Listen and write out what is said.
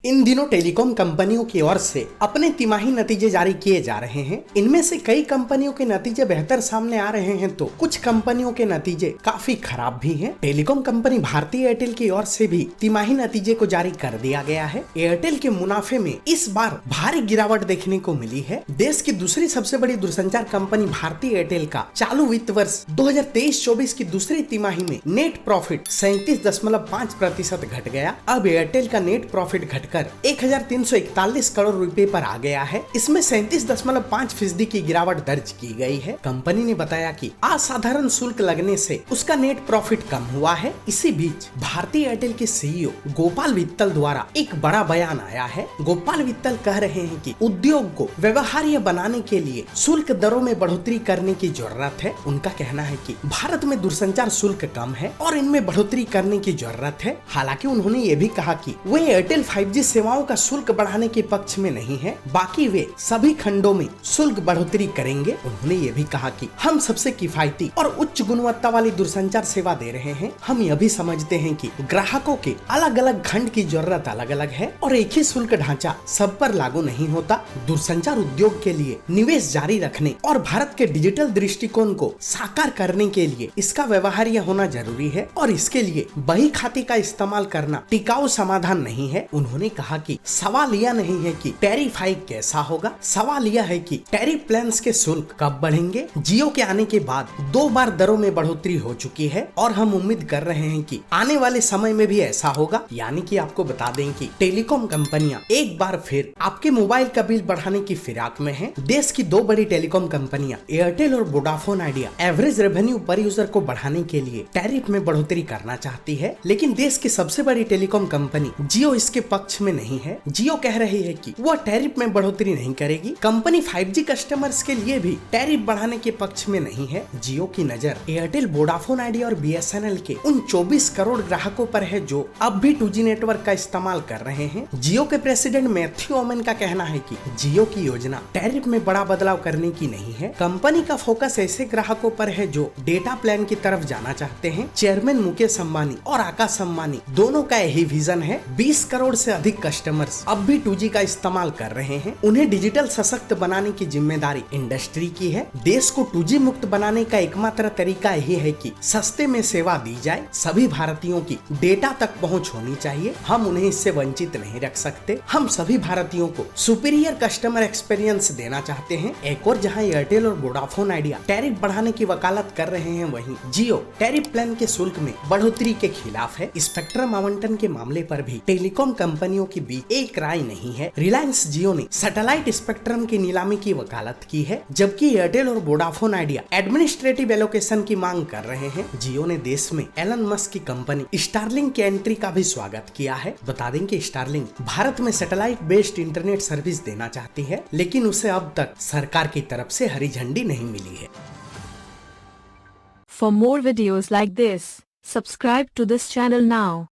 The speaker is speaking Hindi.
इन दिनों टेलीकॉम कंपनियों की ओर से अपने तिमाही नतीजे जारी किए जा रहे हैं। इनमें से कई कंपनियों के नतीजे बेहतर सामने आ रहे हैं तो कुछ कंपनियों के नतीजे काफी खराब भी हैं। टेलीकॉम कंपनी भारती एयरटेल की ओर से भी तिमाही नतीजे को जारी कर दिया गया है। एयरटेल के मुनाफे में इस बार भारी गिरावट देखने को मिली है। देश की दूसरी सबसे बड़ी दूरसंचार कंपनी भारती एयरटेल का चालू वित्त वर्ष 2023-24 की दूसरी तिमाही में नेट प्रॉफिट 37.5% घट गया। अब एयरटेल का नेट प्रॉफिट घटकर 1341 करोड़ रुपए पर आ गया है। इसमें 37.5% की गिरावट दर्ज की गई है। कंपनी ने बताया कि असाधारण शुल्क लगने से उसका नेट प्रॉफिट कम हुआ है। इसी बीच भारती एयरटेल के सीईओ गोपाल वित्तल द्वारा एक बड़ा बयान आया है। गोपाल वित्तल कह रहे हैं कि उद्योग को व्यवहार्य बनाने के लिए शुल्क दरों में बढ़ोतरी करने की जरूरत है। उनका कहना है कि भारत में दूरसंचार शुल्क कम है और इनमें बढ़ोतरी करने की जरूरत है। हालांकि उन्होंने ये भी कहा कि वे एयरटेल 5G सेवाओं का शुल्क बढ़ाने के पक्ष में नहीं है, बाकी वे सभी खंडों में शुल्क बढ़ोतरी करेंगे। उन्होंने ये भी कहा कि हम सबसे किफायती और उच्च गुणवत्ता वाली दूरसंचार सेवा दे रहे हैं। हम यह भी समझते हैं कि ग्राहकों के अलग अलग खंड की जरूरत अलग अलग है और एक ही शुल्क ढांचा सब पर लागू नहीं होता। दूरसंचार उद्योग के लिए निवेश जारी रखने और भारत के डिजिटल दृष्टिकोण को साकार करने के लिए इसका व्यवहार्य होना जरूरी है और इसके लिए बही खाते का इस्तेमाल करना टिकाऊ समाधान नहीं है। उन्होंने कहा कि सवाल यह नहीं है कि टैरिफ हाइक कैसा होगा, सवाल यह है कि टैरिफ प्लान्स के शुल्क कब बढ़ेंगे। जियो के आने के बाद 2 बार दरों में बढ़ोतरी हो चुकी है और हम उम्मीद कर रहे हैं कि आने वाले समय में भी ऐसा होगा। यानी कि आपको बता दें कि टेलीकॉम कंपनियां एक बार फिर आपके मोबाइल का बिल बढ़ाने की फिराक में हैं। देश की 2 बड़ी टेलीकॉम कंपनियां एयरटेल और वोडाफोन आइडिया एवरेज रेवेन्यू पर यूजर को बढ़ाने के लिए टैरिफ में बढ़ोतरी करना चाहती है, लेकिन देश की सबसे बड़ी टेलीकॉम कंपनी जियो इसके पक्ष में नहीं है। जियो कह रही है कि वह टैरिफ में बढ़ोतरी नहीं करेगी। कंपनी 5G कस्टमर्स के लिए भी टैरिफ बढ़ाने के पक्ष में नहीं है। जियो की नजर एयरटेल, वोडाफोन आइडिया और BSNL के उन 24 करोड़ ग्राहकों पर है जो अब भी 2G नेटवर्क का इस्तेमाल कर रहे हैं। जियो के प्रेसिडेंट मैथ्यू ओमेन का कहना है कि जियो की योजना टैरिफ में बड़ा बदलाव करने की नहीं है। कंपनी का फोकस ऐसे ग्राहकों पर है जो डेटा प्लान की तरफ जाना चाहते हैं। चेयरमैन मुकेश अंबानी और आकाश अंबानी दोनों का यही विजन है। 20 करोड़ से अधिक कस्टमर्स अब भी 2G का इस्तेमाल कर रहे हैं। उन्हें डिजिटल सशक्त बनाने की जिम्मेदारी इंडस्ट्री की है। देश को 2G मुक्त बनाने का एकमात्र तरीका यही है कि सस्ते में सेवा दी जाए। सभी भारतीयों की डेटा तक पहुंच होनी चाहिए। हम उन्हें इससे वंचित नहीं रख सकते। हम सभी भारतीयों को सुपीरियर कस्टमर एक्सपीरियंस देना चाहते हैं। एक और जहां एयरटेल और वोडाफोन आइडिया टैरिफ बढ़ाने की वकालत कर रहे हैं, वहीं जियो टैरिफ प्लान के शुल्क में बढ़ोतरी के खिलाफ है। स्पेक्ट्रम आवंटन के मामले पर भी टेलीकॉम कंपनियों के बीच एक राय नहीं है। रिलायंस जियो ने सैटेलाइट स्पेक्ट्रम की नीलामी की वकालत की है, जबकि एयरटेल और वोडाफोन आइडिया एडमिनिस्ट्रेटिव एलोकेशन की मांग कर रहे हैं। जियो ने देश में एलन मस्क की कंपनी स्टारलिंक की एंट्री का भी स्वागत किया है। बता दें कि स्टारलिंक भारत में सैटेलाइट बेस्ड इंटरनेट सर्विस देना चाहती है, लेकिन उसे अब तक सरकार की तरफ से हरी झंडी नहीं मिली है। For more videos like this, subscribe to this channel now.